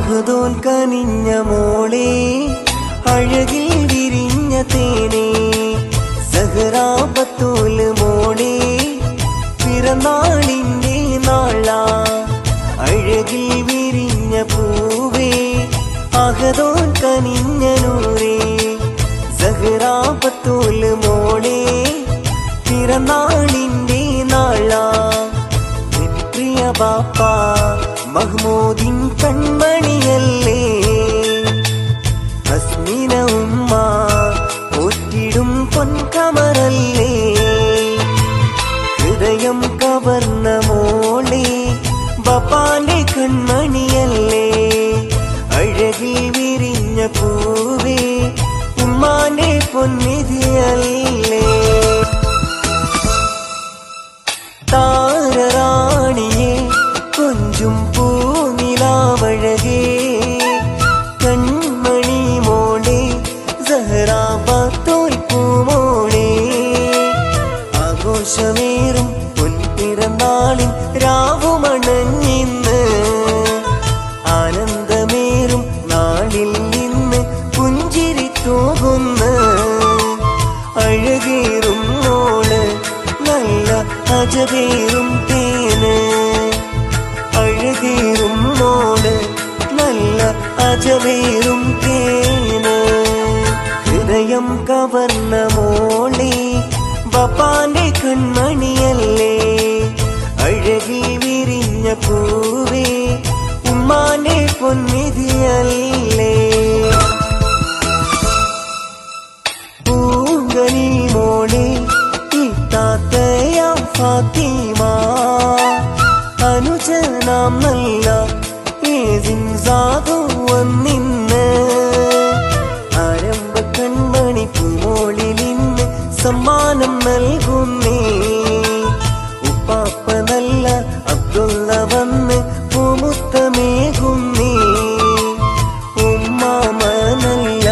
അഹദോൻ കനിഞ്ഞ മോളെ അഴകിൽ വിരിഞ്ഞ തേനെ സഹറാ ബത്തൂൽ മോളെ പിറന്നാളിന്റെ നാളാ അഴകിൽ വിരിഞ്ഞ പൂവേ അഹദോൻ കനിഞ്ഞ നൂറേ സഹറാ ബത്തൂൽ മോളെ പിറന്നാളിന്റെ നാളാ പ്രിയ ബാപ്പ മഹ്മൂദിൻ കൺമണിയല്ലേ ഹസ്മിന ഉമ്മ ഒറ്റിടും പൊൻകമറല്ലേ ഹൃദയം കവർന്ന മോളെ ബാപ്പാന്റെ കൺമണിയല്ലേ അഴകിൽ വിരിഞ്ഞ പൂവേ ഉമ്മാന്റെ പൊന്നിധിയല്ലേ താരറാണിയെ കൊഞ്ചും പൂനിലാവഴകേ കൺമണി മോളെ സഹറാ ബത്തൂൽ പൂമോളെ ആഘോഷമേറും പൊൻപിറന്നാളിൻ രാവുമണഞ്ഞിന്ന് ആനന്ദമേറും നാളിൽ നിന്ന് പുഞ്ചിരി തൂകുന്ന് അഴകേറും മോള് നല്ല അജബേറും തേന് അഴകേറും മോള് നല്ല അജബേറും തേന് ഹൃദയം കവർന്ന മോളെ ബാപ്പാന്റെ കൺമണിയല്ലേ അഴകിൽ വിരിഞ്ഞ പൂവേ ഉമ്മാന്റെ പൊന്നിധിയല്ലേ പൂങ്കനി മോളെ ഇത്താത്തയാം ഫാത്തിമ അനുജനാം നല്ല ഏതിൻ സാധു വന്നിന്ന് ആരംഭ കൺമണി പൂമോളിലിന്ന് സമ്മാനം നൽകുന്നേ ഉപ്പാപ്പ നല്ല അബ്ദുള്ള വന്ന് പൂമുത്തമേകുന്നേ ഉമ്മാമ നല്ല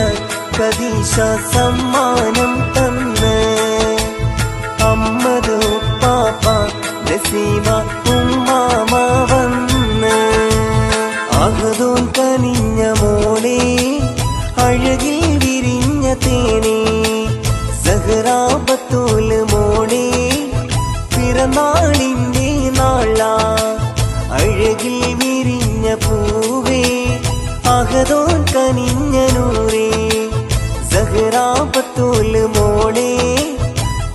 കദീശ സമ്മാനം തന്ന് അമ്മദ് ഉപ്പാപ്പ നസീമ ഉമ്മാമ വന്ന് അഹദോൻ കനിഞ്ഞ മോളെ അഴകിൽ വിരിഞ്ഞ തേനെ സഹറാ ബത്തൂൽ മോളെ പിറന്നാളിന്റെ നാളാ അഴകിൽ വിരിഞ്ഞ പൂവേ അഹദോൻ കനിഞ്ഞ നൂറേ സഹറാ ബത്തൂൽ മോളെ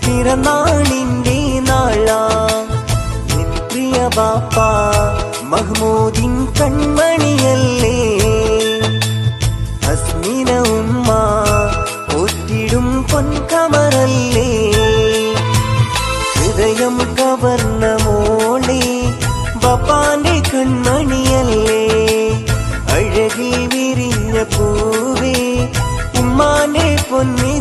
പിറന്നാളിന്റെ നാളാ പ്രിയ ബാപ്പ മഹ്മൂദിൻ കൺമണിയല്ലേ ഹസ്മിന ഉമ്മ ഒറ്റിടും പൊൻകമറല്ലേ ഹൃദയം കവർന്ന മോളെ ബാപ്പാന്റെ കൺമണിയല്ലേ അഴകിൽ വിരിഞ്ഞ പൂവേ ഉമ്മാന്റെ പൊന്നി